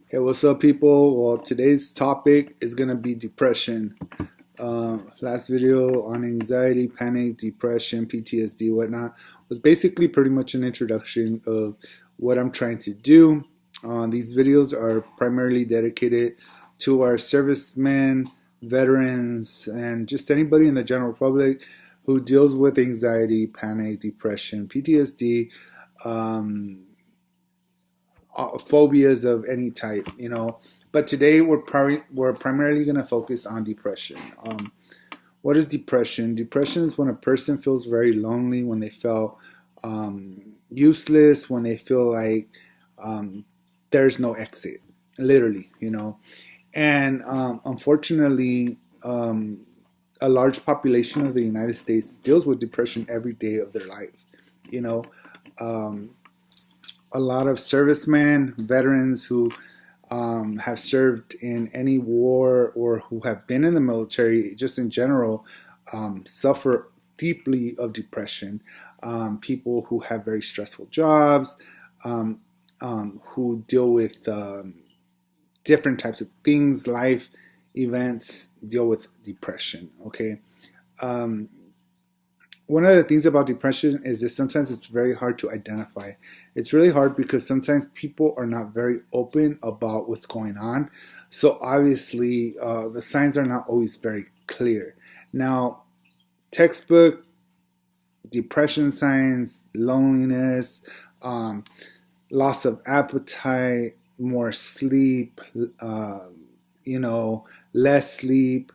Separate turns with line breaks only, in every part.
Hey, what's up, people? Well, today's topic is going to be depression. Last video on anxiety, panic, depression, PTSD, whatnot was basically pretty much an introduction of what I'm trying to do. These videos are primarily dedicated to our servicemen, veterans, and just anybody in the general public who deals with anxiety, panic, depression, PTSD, um, phobias of any type, But today we're primarily going to focus on depression. What is depression? Depression is when a person feels very lonely, when they feel useless, when they feel like um, there's no exit, literally, And unfortunately, a large population of the United States deals with depression every day of their life, you know. Um, a lot of servicemen, veterans who have served in any war or who have been in the military, just in general, suffer deeply of depression. People who have very stressful jobs, um, who deal with different types of things, life events, deal with depression. Okay. Um, One of the things about depression is that sometimes it's very hard to identify. It's really hard because sometimes people are not very open about what's going on. So obviously, the signs are not always very clear. Now, textbook depression signs, loneliness, um, loss of appetite, more sleep, uh, you know, less sleep,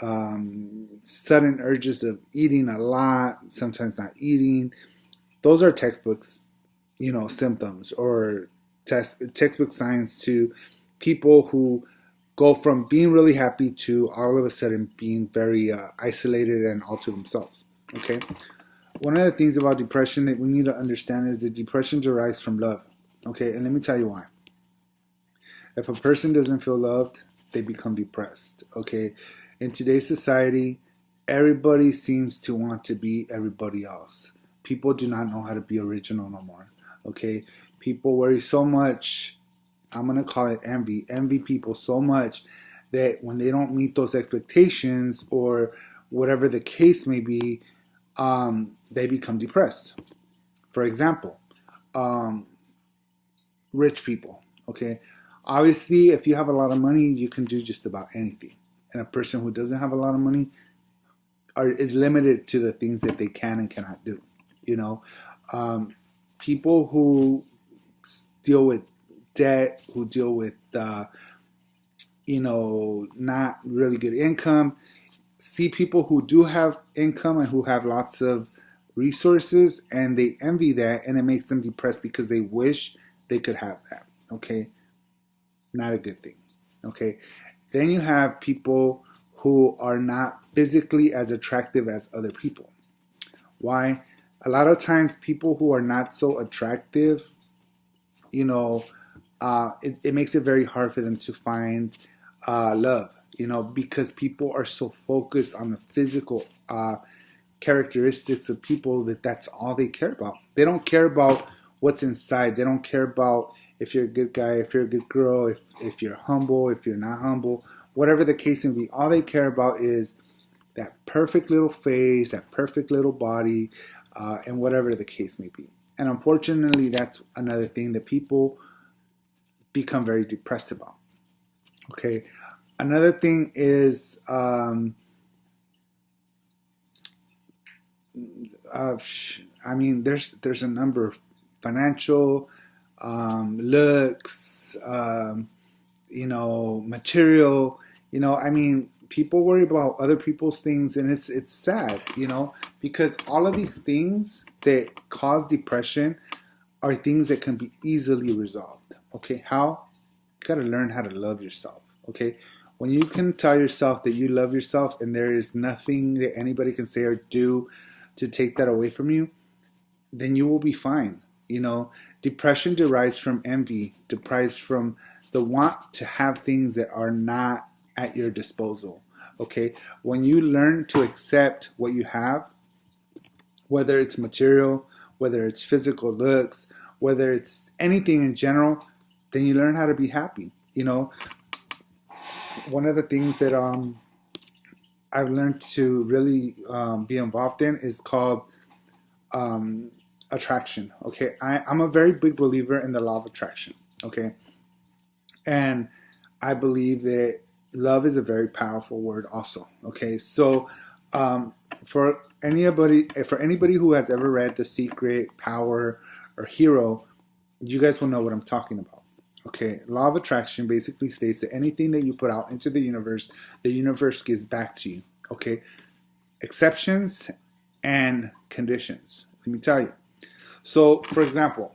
sudden urges of eating a lot, sometimes not eating. Those are textbooks, symptoms or textbook signs to people who go from being really happy to all of a sudden being very isolated and all to themselves. Okay. One of the things about depression that we need to understand is that depression derives from love. Okay. And let me tell you why. If a person doesn't feel loved, they become depressed. Okay. In today's society, everybody seems to want to be everybody else. People do not know how to be original no more. Okay. People worry so much. I'm going to call it envy. Envy people so much that when they don't meet those expectations or whatever the case may be, they become depressed. For example, um, rich people. Okay. Obviously, if you have a lot of money, you can do just about anything. And a person who doesn't have a lot of money is limited to the things that they can and cannot do. You know, um, People who deal with debt, who deal with not really good income, see people who do have income and who have lots of resources, and they envy that, and it makes them depressed because they wish they could have that. Okay, not a good thing. Okay, then you have people who are not physically as attractive as other people. Why? A lot of times, people who are not so attractive, you know, it makes it very hard for them to find love, because people are so focused on the physical characteristics of people that that's all they care about. They don't care about what's inside. They don't care about if you're a good guy, if you're a good girl, if you're humble, if you're not humble, whatever the case may be. All they care about is that perfect little face, that perfect little body, and whatever the case may be. And unfortunately, that's another thing that people become very depressed about. Okay. Another thing is, uh, there's a number of financial, looks, material. People worry about other people's things, and it's sad, because all of these things that cause depression are things that can be easily resolved. Okay, how? You gotta learn how to love yourself. Okay, when you can tell yourself that you love yourself and there is nothing that anybody can say or do to take that away from you, then you will be fine. Depression derives from envy, derives from the want to have things that are not at your disposal. Okay, when you learn to accept what you have, whether it's material, whether it's physical looks, whether it's anything in general, then you learn how to be happy. You know, one of the things that I've learned to really be involved in is called attraction. Okay, I'm a very big believer in the law of attraction. Okay, and I believe that love is a very powerful word also. Okay, so um, for anybody who has ever read The Secret, Power, or Hero, you guys will know what I'm talking about. Okay, law of attraction basically states that anything that you put out into the universe gives back to you. Okay, exceptions and conditions. Let me tell you. So, for example,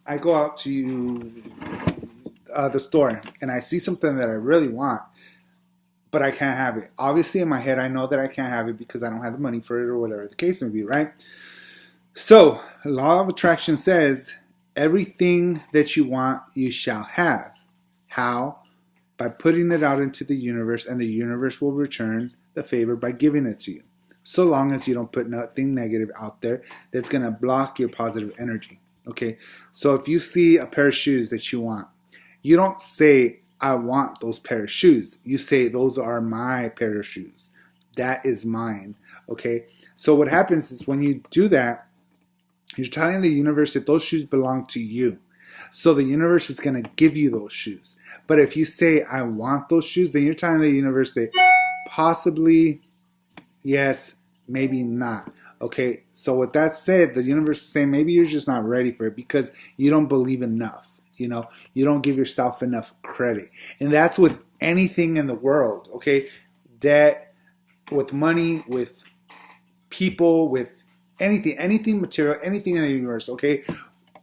I go out to the store and I see something that I really want, but I can't have it. Obviously, in my head, I know that I can't have it because I don't have the money for it or whatever the case may be, right? So, law of attraction says everything that you want, you shall have. How? By putting it out into the universe, and the universe will return the favor by giving it to you. So long as you don't put nothing negative out there that's going to block your positive energy. Okay? So if you see a pair of shoes that you want, you don't say, I want those pair of shoes. You say, those are my pair of shoes. That is mine. Okay? So what happens is when you do that, you're telling the universe that those shoes belong to you. So the universe is going to give you those shoes. But if you say, I want those shoes, then you're telling the universe that possibly, yes, maybe not. Okay, so with that said, the universe is saying maybe you're just not ready for it because you don't believe enough. You don't give yourself enough credit. And that's with anything in the world, okay? Debt, with money, with people, with anything material, anything in the universe, okay?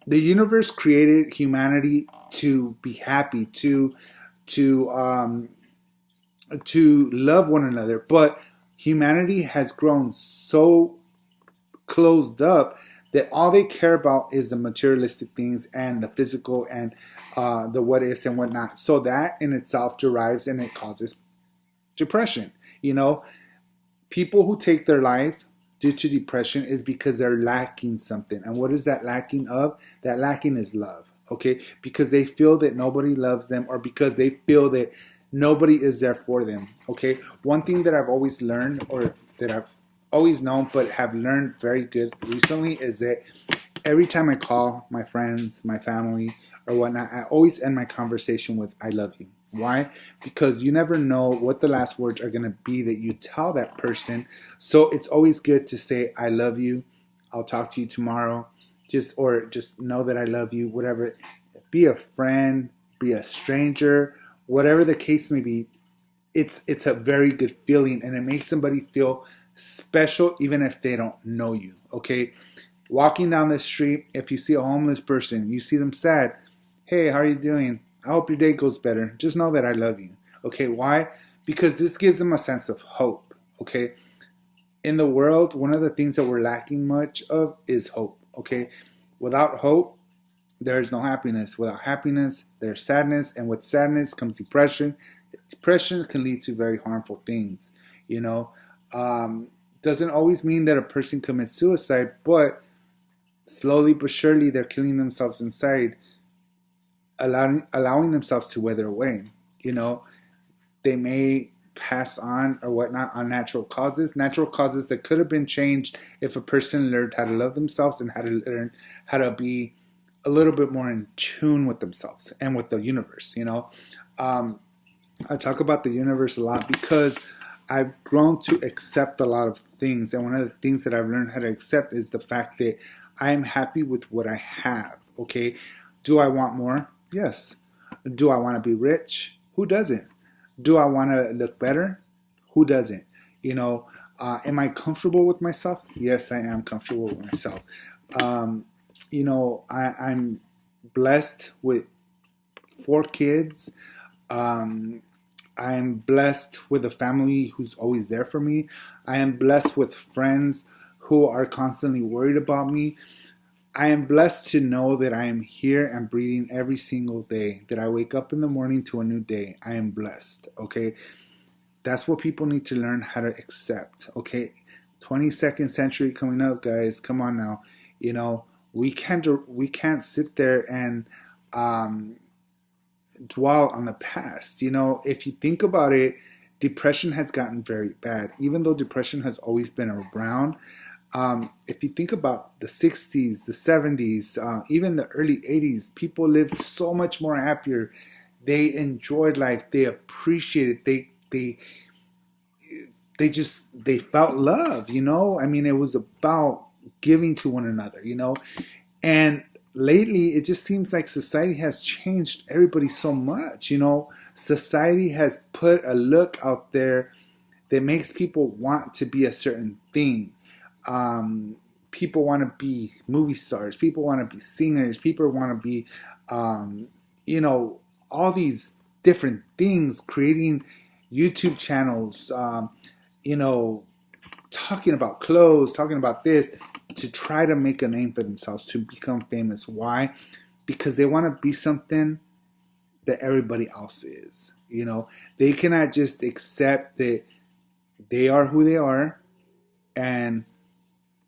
The universe created humanity to be happy, to love one another, but humanity has grown so closed up that all they care about is the materialistic things and the physical and the what ifs and whatnot. So that in itself derives and it causes depression. People who take their life due to depression is because they're lacking something. And what is that lacking of? That lacking is love. Okay? Because they feel that nobody loves them, or because they feel that nobody is there for them. Okay? One thing that I've always learned, or that I've always known but have learned very good recently, is that every time I call my friends, my family, or whatnot, I always end my conversation with, I love you. Why? Because you never know what the last words are going to be that you tell that person. So it's always good to say, I love you. I'll talk to you tomorrow. Just know that I love you, whatever. Be a friend, be a stranger, whatever the case may be. It's a very good feeling, and it makes somebody feel special even if they don't know you. Okay? Walking down the street, if you see a homeless person, you see them sad. Hey, how are you doing? I hope your day goes better. Just know that I love you. Okay, why? Because this gives them a sense of hope. Okay, in the world, one of the things that we're lacking much of is hope. Okay, without hope, there is no happiness. Without happiness, there's sadness, and with sadness comes depression. Depression can lead to very harmful things. Doesn't always mean that a person commits suicide, but slowly but surely they're killing themselves inside, allowing themselves to wither away. They may pass on or whatnot on natural causes that could have been changed if a person learned how to love themselves and how to learn how to be a little bit more in tune with themselves and with the universe. I talk about the universe a lot because I've grown to accept a lot of things, and one of the things that I've learned how to accept is the fact that I am happy with what I have. Okay, do I want more? Yes. Do I want to be rich? Who doesn't? Do I want to look better? Who doesn't? Am I comfortable with myself? Yes, I am comfortable with myself. I'm blessed with 4 kids. I'm blessed with a family who's always there for me. I am blessed with friends who are constantly worried about me. I am blessed to know that I am here and breathing every single day, that I wake up in the morning to a new day. I am blessed, okay? That's what people need to learn how to accept, okay? 22nd century coming up, guys. Come on now. We can't sit there and dwell on the past. If you think about it, depression has gotten very bad. Even though depression has always been around, if you think about the 60s, the 70s, even the early 80s, people lived so much more happier. They enjoyed life. They appreciated. They felt love. I mean, it was about giving to one another. And lately, it just seems like society has changed everybody so much. Society has put a look out there that makes people want to be a certain thing. People want to be movie stars. People want to be singers. People want to be, all these different things, creating YouTube channels, talking about clothes, talking about this, to try to make a name for themselves, to become famous. Why? Because they want to be something that everybody else is. They cannot just accept that they are who they are, and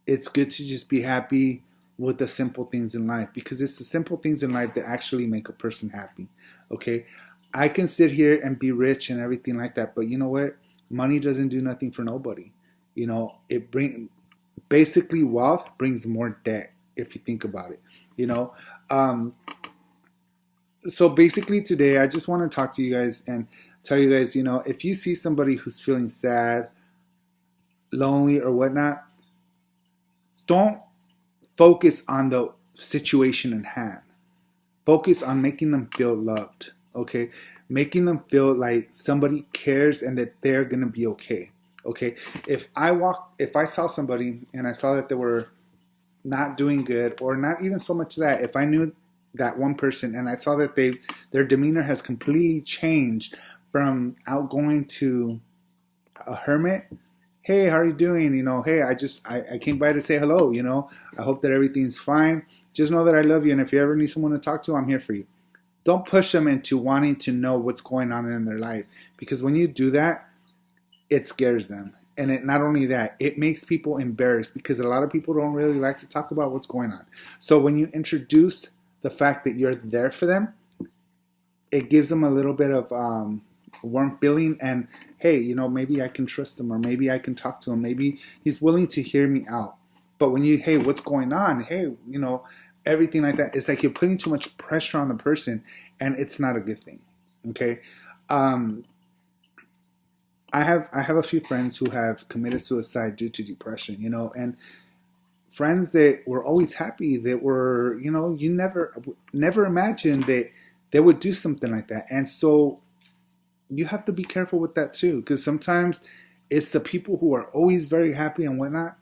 it's good to just be happy with the simple things in life, because it's the simple things in life that actually make a person happy. Okay, I can sit here and be rich and everything like that, but you know what? Money doesn't do nothing for nobody. Basically, wealth brings more debt, if you think about it. So basically today, I just want to talk to you guys and tell you guys, if you see somebody who's feeling sad, lonely, or whatnot, don't focus on the situation in hand. Focus on making them feel loved, okay? Making them feel like somebody cares and that they're going to be okay, okay? If I saw somebody and I saw that they were not doing good, or not even so much that, if I knew that one person and I saw that their demeanor has completely changed from outgoing to a hermit, hey, how are you doing? Hey, I came by to say hello. I hope that everything's fine. Just know that I love you, and if you ever need someone to talk to, I'm here for you. Don't push them into wanting to know what's going on in their life, because when you do that, it scares them. And not only that, it makes people embarrassed, because a lot of people don't really like to talk about what's going on. So when you introduce the fact that you're there for them, it gives them a little bit of warm feeling, and hey, maybe I can trust him, or maybe I can talk to him. Maybe he's willing to hear me out. But when hey, what's going on? Hey, everything like that, it's like you're putting too much pressure on the person, and it's not a good thing. Okay. I have a few friends who have committed suicide due to depression, and friends that were always happy, that were, you never imagined that they would do something like that. And so you have to be careful with that too, because sometimes it's the people who are always very happy and whatnot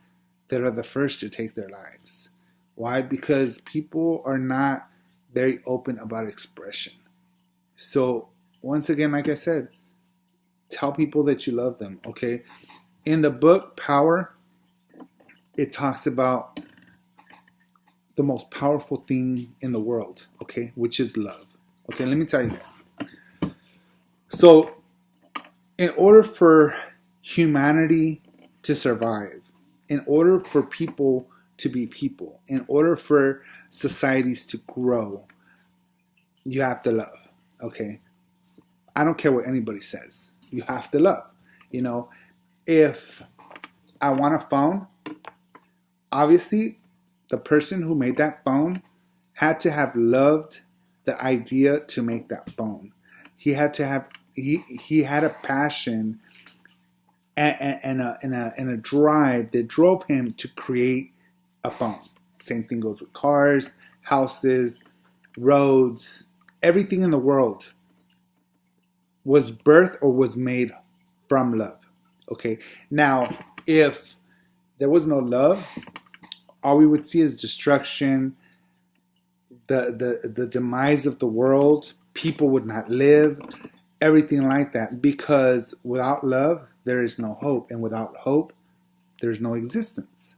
that are the first to take their lives. Why? Because people are not very open about expression. So once again, like I said, tell people that you love them, okay? In the book Power, it talks about the most powerful thing in the world, okay, which is love. Okay, let me tell you this. So, in order for humanity to survive, in order for people to be people, in order for societies to grow, you have to love, okay? I don't care what anybody says. You have to love. If I want a phone, obviously the person who made that phone had to have loved the idea to make that phone. He had to have he had a passion and a drive that drove him to create a phone. Same thing goes with cars, houses, roads, everything in the world was birthed or was made from love. Okay. Now, if there was no love, all we would see is destruction, the demise of the world. People would not live, everything like that. Because without love, there is no hope, and without hope, there's no existence.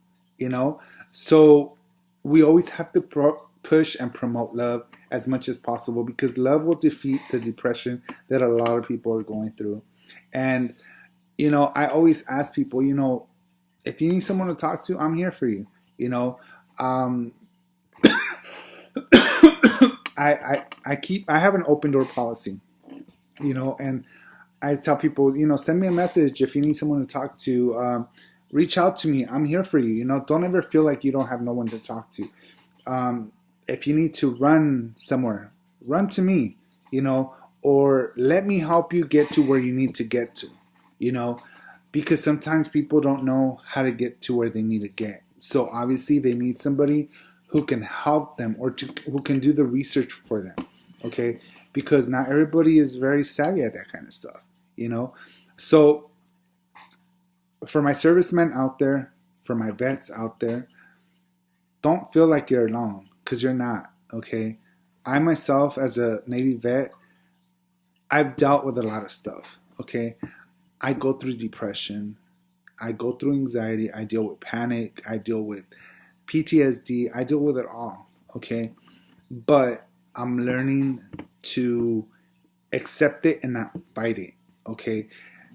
So we always have to push and promote love as much as possible, because love will defeat the depression that a lot of people are going through. And I always ask people, if you need someone to talk to, I'm here for you. I have an open door policy, and I tell people, send me a message if you need someone to talk to. Reach out to me. I'm here for you. Don't ever feel like you don't have no one to talk to. If you need to run somewhere, run to me, or let me help you get to where you need to get to, because sometimes people don't know how to get to where they need to get. So obviously they need somebody who can help them or who can do the research for them, okay? Because not everybody is very savvy at that kind of stuff, So for my servicemen out there, for my vets out there, don't feel like you're alone, because you're not, okay? I myself, as a Navy vet, I've dealt with a lot of stuff, okay? I go through depression. I go through anxiety. I deal with panic. I deal with PTSD. I deal with it all, okay? But I'm learning to accept it and not fight it, okay?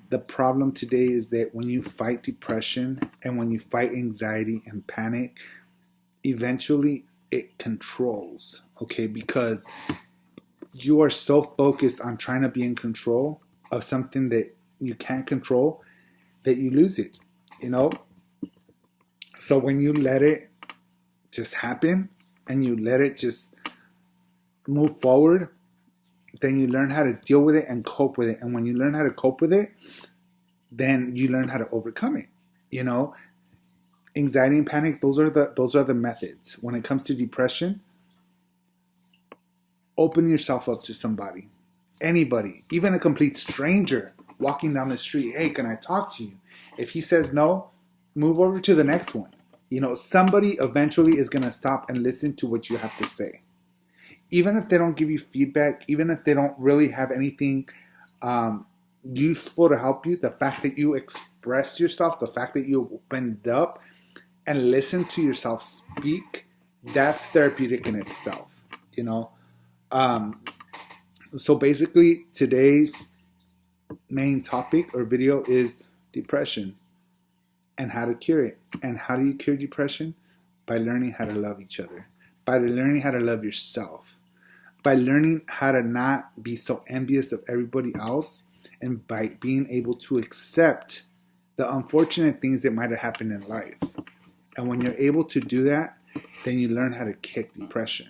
The problem today is that when you fight depression and when you fight anxiety and panic, eventually it controls, okay? Because you are so focused on trying to be in control of something that you can't control that you lose it, So when you let it just happen and you let it just move forward, then you learn how to deal with it and cope with it. And when you learn how to cope with it, then you learn how to overcome it. Anxiety and panic, those are the methods. When it comes to depression, open yourself up to somebody, anybody, even a complete stranger walking down the street. Hey, can I talk to you? If he says no, move over to the next one. Somebody eventually is going to stop and listen to what you have to say. Even if they don't give you feedback, even if they don't really have anything useful to help you, the fact that you express yourself, the fact that you opened up and listen to yourself speak, that's therapeutic in itself, So basically, today's main topic or video is depression and how to cure it. And how do you cure depression? By learning how to love each other, by learning how to love yourself, by learning how to not be so envious of everybody else, and by being able to accept the unfortunate things that might have happened in life. And when you're able to do that, then you learn how to kick depression.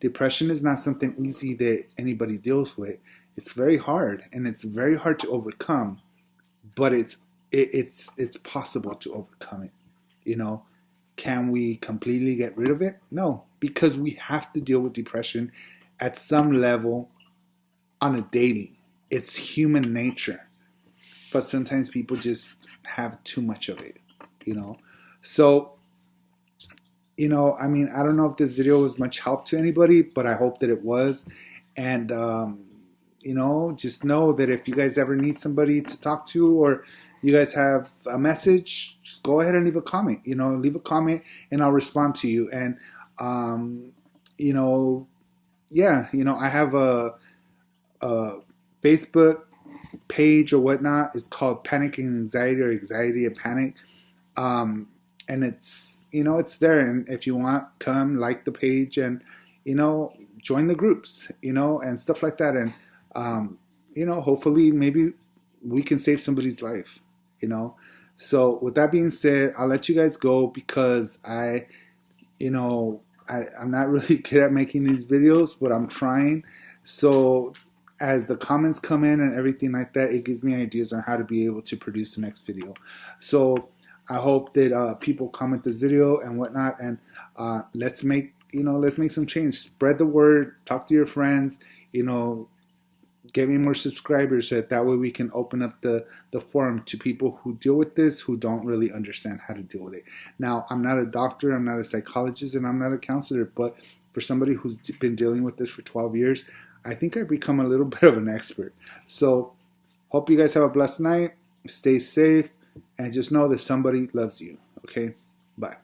Depression is not something easy that anybody deals with. It's very hard, and it's very hard to overcome, but it's possible to overcome it. Can we completely get rid of it? No, because we have to deal with depression at some level on a daily. It's human nature. But sometimes people just have too much of it, So, I don't know if this video was much help to anybody, but I hope that it was. And, just know that if you guys ever need somebody to talk to, or you guys have a message, just go ahead and leave a comment. Leave a comment and I'll respond to you. And, I have a Facebook page or whatnot. It's called Panic and Anxiety, or Anxiety and Panic. And it's, it's there. And if you want, come like the page and, join the groups, and stuff like that. And, hopefully maybe we can save somebody's life, So with that being said, I'll let you guys go because I'm not really good at making these videos, but I'm trying. So as the comments come in and everything like that, it gives me ideas on how to be able to produce the next video. So I hope that people comment this video and whatnot, and let's make some change. Spread the word. Talk to your friends. Get me more subscribers so that way we can open up the forum to people who deal with this, who don't really understand how to deal with it. Now, I'm not a doctor, I'm not a psychologist, and I'm not a counselor, but for somebody who's been dealing with this for 12 years, I think I've become a little bit of an expert. So, hope you guys have a blessed night. Stay safe, and just know that somebody loves you. Okay? Bye.